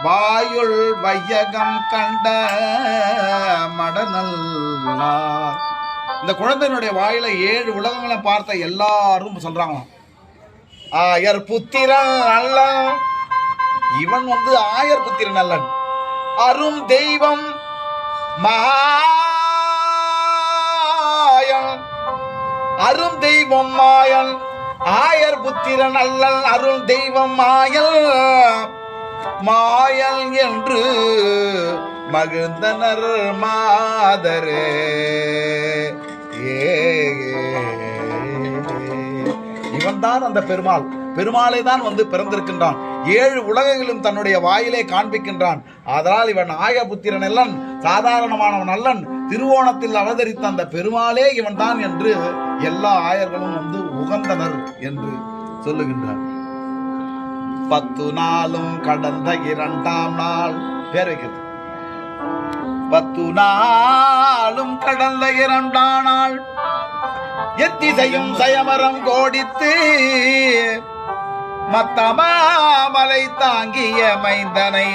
வாயுள் வையகம் கண்ட மடநல்லார். இந்த குழந்தையினுடைய வாயில 7 உலகங்களை பார்த்த எல்லாரும் சொல்றாங்க, ஆயர் புத்திரன் நல்லன். இவன் ஆயர் புத்திரன் நல்லன், அரும் தெய்வம் மாயன், அரும் தெய்வம் மாயன், ஆயர் புத்திரன் அல்லல் அருள் தெய்வம் மாயல் மாயல் என்று மகிழ்ந்தனர் மாதரே. இவன் தான் அந்த பெருமாள். பெருமாளை தான் பிறந்திருக்கின்றான். 7 உலகங்களும் தன்னுடைய வாயிலே காண்பிக்கின்றான். அதனால் இவன் ஆயபுத்திரன் அல்லன், சாதாரணமானவன் அல்லன். திருவோணத்தில் அவதரித்த அந்த பெருமாளே இவன் தான் என்று எல்லா ஆயர்களும் உகந்தனர் என்று சொல்லுகின்றார். 10 நாளும் கடந்த 2ஆம் நாள் பேர் வைக்கிறது. 10 நாளும் கடந்த 2ஆம் நாள் எத்திசையும் சயமரம் கோடித்து மத்தமாமலை தாங்கிய மைந்தனை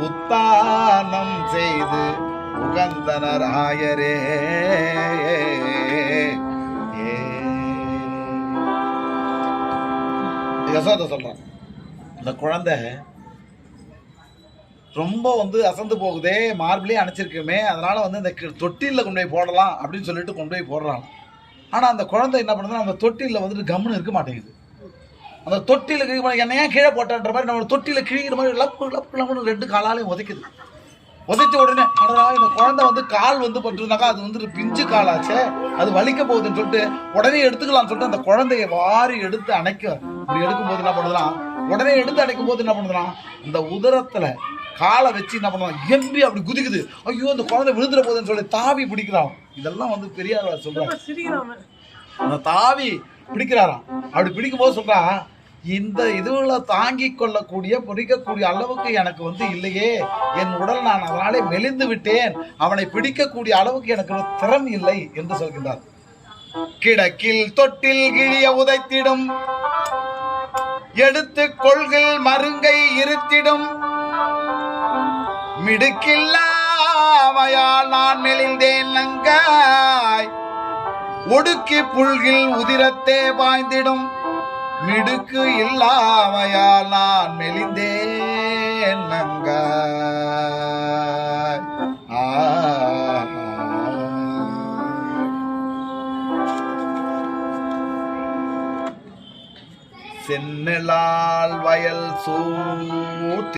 உத்தானம் செய்து உகந்தனர் ஆயரே. யசோதை சொல்றான், இந்த குழந்தை ரொம்ப அசந்து போகுதே, மார்பிளே அணைச்சிருக்குமே, அதனால இந்த தொட்டில கொண்டு போய் போடலாம் அப்படின்னு சொல்லிட்டு கொண்டு போய் போடுறான். ஆனா அந்த குழந்தை என்ன பண்ணுதுன்னா, அந்த தொட்டில கம்முன்னு இருக்க மாட்டேங்குது. அந்த தொட்டில என்னையா கீழே போட்டன்ற மாதிரி நம்ம தொட்டில கிழிக்கிற மாதிரி லப்பு லப்பு லப்புன்னு 2 காலாலையும் உதைக்குது. உதைச்ச உடனே அடடா, இந்த குழந்தை கால் பட்டுருந்தாக்கா அது பிஞ்சு காலாச்சே, அது வலிக்க போகுதுன்னு சொல்லிட்டு உடனே எடுத்துக்கலாம்னு சொல்லிட்டு அந்த குழந்தைய வாரி எடுத்து அணைக்க இப்படி எடுக்கும் போது என்ன பண்ணுதுலாம், உடனே எடுத்து அணைக்கும் போது என்ன பண்ணுதுலாம், இந்த உதரத்துல காலை வச்சு என்ன பண்ணுவான், எம்பி அப்படி குதிக்குது. ஐயோ, இந்த குழந்தை விழுந்துட போகுதுன்னு சொல்லி தாவி பிடிக்கிறான். இதெல்லாம் பெரியார் சொல்றாங்க. அந்த தாவி பிடிக்கிறாராம். அப்படி பிடிக்கும் போது சொல்றா, இந்த இதுல தாங்கி கொள்ளக்கூடிய பிடிக்கக்கூடிய அளவுக்கு எனக்கு இல்லையே, என் உடல் நான் அதனாலே மெலிந்து விட்டேன், அவனை பிடிக்கக்கூடிய அளவுக்கு எனக்கு திறன் இல்லை என்று சொல்கின்றார். கிடக்கில் தொட்டில் கிழிய உதைத்திடும், எடுத்து கொள்கில் மருங்கை இருத்திடும், மிடுக்கில்லாமையால் நான் மெலிந்தேன் நங்காய், ஒடுக்கி புல்கில் உதிரத்தே பாய்ந்திடும், மிடுக்கு இல்லாமையால் நான் மெலிந்தேன் நங்காய். சென்னலால் வயல் சூ